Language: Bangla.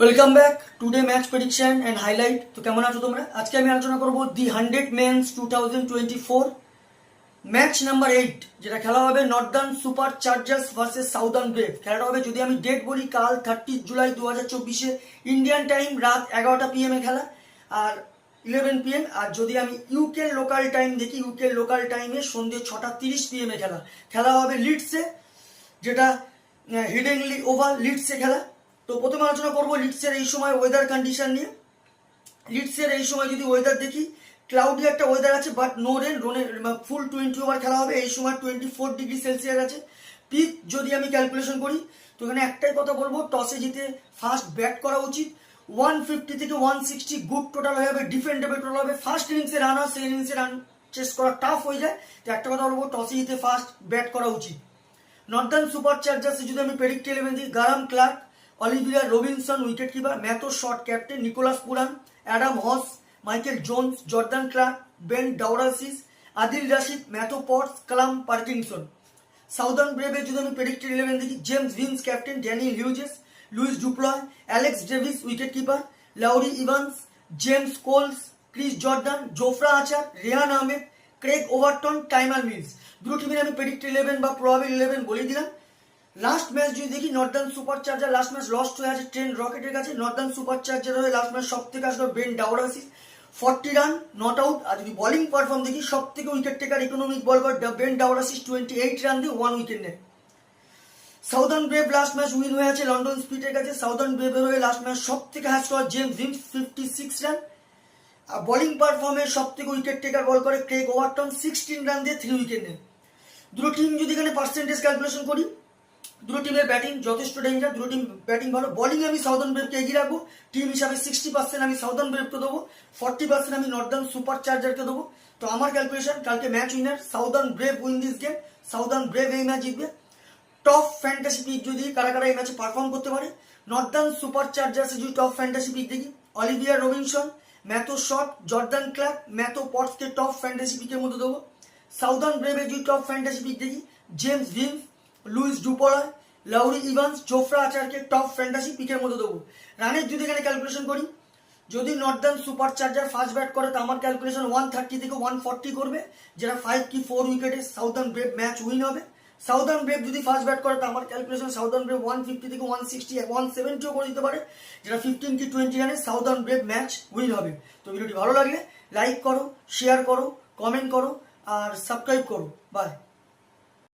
Welcome back today match prediction and highlight. তো কেমন আছো তোমরা? আজকে আমি আলোচনা করবো দি 100 মেন্স 2024 ম্যাচ নাম্বার 8, যেটা খেলা হবে Northern super chargers versus southern brave. খেলাটা হবে, যদি আমি ডেট বলি, কাল 30 জুলাই 2024 ইন্ডিয়ান টাইম রাত 11টা PM এ খেলা, আর 11 PM। আর যদি আমি ইউকে লোকাল টাইম দেখি, ইউকে লোকাল টাইমে সন্ধ্যে 6:30 PM এ খেলা। খেলা হবে লিডসে, যেটা হিডেনলি ওভাল লিডসে খেলা। তো প্রথমে আলোচনা করবো লিডসের এই সময় ওয়েদার কন্ডিশন নিয়ে। লিডসের এই সময় যদি ওয়েদার দেখি, ক্লাউডি একটা ওয়েদার আছে, but no rain. Full 20 over খেলা হবে। এই সময় 24°C আছে। পিচ যদি আমি ক্যালকুলেশন করি, তো এখানে একটাই কথা বলবো, টসে জিতে ফার্স্ট ব্যাট করা উচিত। 150 থেকে 160 গুড টোটাল হয়ে যাবে, ডিফেন্ডেবল টোটাল হবে। ফার্স্ট ইনিংসে রান হয়, সেকেন্ড ইনিংসে রান চেস করা টাফ হয়ে যায়। তো একটা কথা বলবো, টসে জিতে ফার্স্ট ব্যাট করা উচিত। নর্দার্ন সুপার চার্জার্সে যদি আমি প্রেডিক্ট 11 দিই, Graham Clark, Olivia Robinson wicket keeper, Matthew Short captain, Nicholas Pooran, Adam Hose, Michael Jones, Jordan Clark, Ben Dwarshuis, Adil Rashid, Matthew Potts, Callum Parkinson. Southern ব্রেভে যদি আমি প্রেডিক্ট 11 দেখি, James Vince captain, Daniel Hughes, Lewis du Plooy, Alex Davies wicket keeper, Laurie Evans, James Coles, Chris Jordan, Jofra Archer, Rehan Ahmed, Craig Overton, Tymal Mills. দুটো টিমের আমি প্রেডিক্ট 11 বা প্রবাবল 11 বলে দিলাম। লাস্ট ম্যাচ যদি দেখি, Northern Super charger last match lost হয়ে আছে ট্রেন্ট রকেটের কাছে। নর্দার্ন সুপার চার্জার হয়ে লাস্ট ম্যাচ সব থেকে আসলো বেন ডাউরাসিস, 40 রান নট আউট। আর যদি বোলিং পারফর্ম দেখি, সব থেকে উইকেট টেকার ইকোনমিক বল বেন ডাউরাসিস 28 রান দিয়ে 1 উইকেট নেয়। Southern brave last match win হয়ে আছে লন্ডন স্পিডের কাছে। সাউদার্ন ব্রেভের হয়ে লাস্ট ম্যাচ সব থেকে high score James Vince 56 run. আর বোলিং পারফর্মে সব থেকে উইকেট টেকার বল করে ক্রেগ ওভারটন, 16 রান দিয়ে 3 উইকেট নেয়। দুটো টিম যদি এখানে পার্সেন্টেজ ক্যালকুলেশন করি, দুটো টিমের ব্যাটিং যথেষ্ট ডেঞ্জার, দুটো টিম ব্যাটিং ভালো। বোলিং আমি সাউদার্ন ব্রেভকে এগিয়ে রাখবো। টিম হিসাবে 60% আমি সাউদার্ন ব্রেভকে দেবো, 40% আমি নর্দার্ন সুপার চার্জারকে দেবো। তো আমার ক্যালকুলেশন, কালকে match winner southern brave win this game. Southern brave এই ম্যাচ জিতবে। টপ ফ্যান্টাসি পিক যদি কারা কারা এই ম্যাচে পারফর্ম করতে পারে, নর্দার্ন সুপার চার্জার্সে যদি টপ ফ্যান্টাসি পিক দেখি, Olivia Robinson, Matthew Short, Jordan Clark, Matthew পটসকে টপ ফ্যান্টাসি পিকের মধ্যে দেবো। সাউদার্ন ব্রেভে যদি টপ ফ্যান্টাসি পিক দেখি, James Vince, Lewis du Plooy, Laurie Evans, Jofra আচারকে টপ ফ্যান্টাসি পিকের মধ্যে দেবো। রানের যদি এখানে ক্যালকুলেশন করি, যদি Northern Super Charger first bat করে, তো আমার ক্যালকুলেশন 130 থেকে 140 করবে, যেটা 5 কি 4 উইকেটে সাউদার্ন ব্রেভ ম্যাচ উইন হবে। সাউদার্ন ব্রেভ যদি ফার্স্ট ব্যাট করে, তো আমার ক্যালকুলেশন সাউদার্ন ব্রেভ 150 থেকে 160 170ও করে দিতে পারে, যেটা 15 কি 20 রানে সাউদার্ন ব্রেভ ম্যাচ উইন হবে। তো ভিডিওটি ভালো লাগলে লাইক করো, শেয়ার করো, কমেন্ট করো আর সাবস্ক্রাইব করো। বাই।